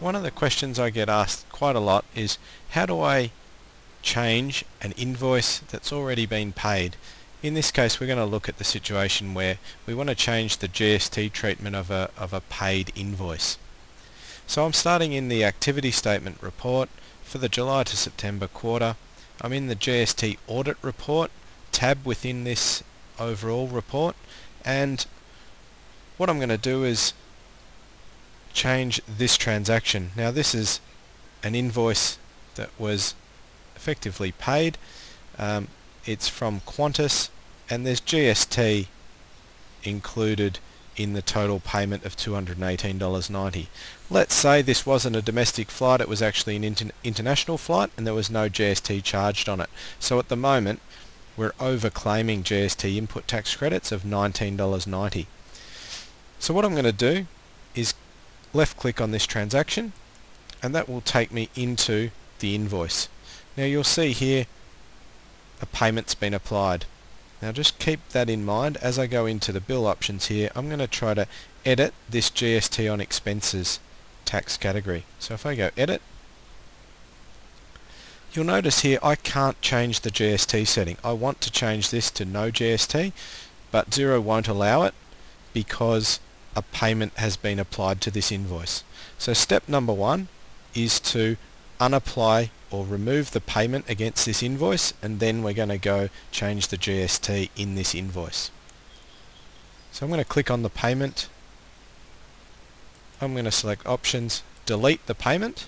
one of the questions I get asked quite a lot is, how do I change an invoice that's already been paid? In this case, we're going to look at the situation where we want to change the GST treatment of a paid invoice. So I'm starting in the activity statement report for the July to September quarter. I'm in the GST audit report tab within this overall report, and what I'm going to do is change this transaction. Now this is an invoice that was effectively paid. It's from Qantas, and there's GST included in the total payment of $218.90. Let's say this wasn't a domestic flight, it was actually an international flight, and there was no GST charged on it. So at the moment we're overclaiming GST input tax credits of $19.90. So what I'm going to do is left click on this transaction, and that will take me into the invoice. Now you'll see here a payment's been applied. Now just keep that in mind as I go into the bill options here. I'm going to try to edit this GST on expenses tax category. So if I go edit, you'll notice here I can't change the GST setting. I want to change this to no GST, but Xero won't allow it because a payment has been applied to this invoice. So step number one is to unapply or remove the payment against this invoice, and then we're going to go change the GST in this invoice. So I'm going to click on the payment. I'm going to select options, delete the payment.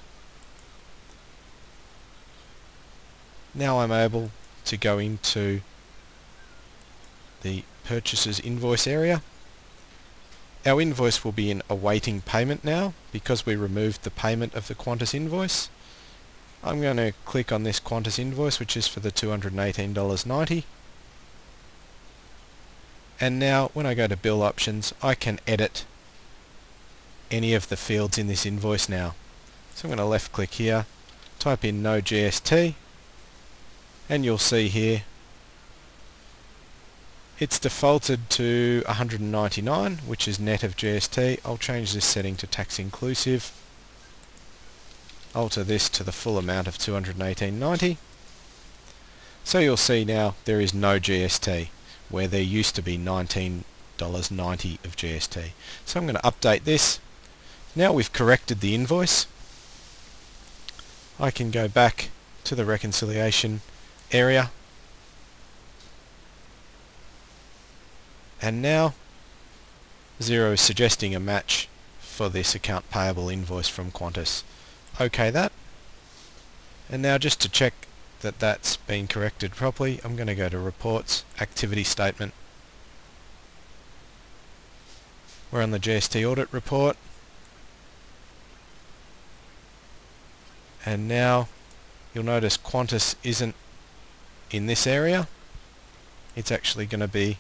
Now I'm able to go into the purchases invoice area. Our invoice will be in awaiting payment now because we removed the payment of the Qantas invoice. I'm going to click on this Qantas invoice, which is for the $218.90. And now when I go to bill options, I can edit any of the fields in this invoice now. So I'm going to left click here, type in no GST, and you'll see here it's defaulted to $199, which is net of GST. I'll change this setting to tax inclusive. Alter this to the full amount of $218.90. So you'll see now there is no GST, where there used to be $19.90 of GST. So I'm going to update this. Now we've corrected the invoice, I can go back to the reconciliation area, and now Xero is suggesting a match for this account payable invoice from Qantas. OK that, and now just to check that that's been corrected properly, I'm going to go to Reports, Activity Statement. We're on the GST Audit Report, and now you'll notice Qantas isn't in this area. It's actually going to be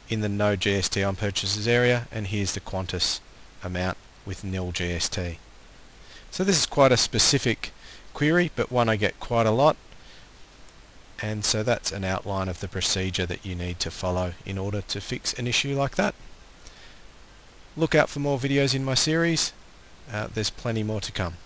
in the no GST on purchases area, and here's the Qantas amount with nil GST. So this is quite a specific query, but one I get quite a lot, and so that's an outline of the procedure that you need to follow in order to fix an issue like that. Look out for more videos in my series. There's plenty more to come.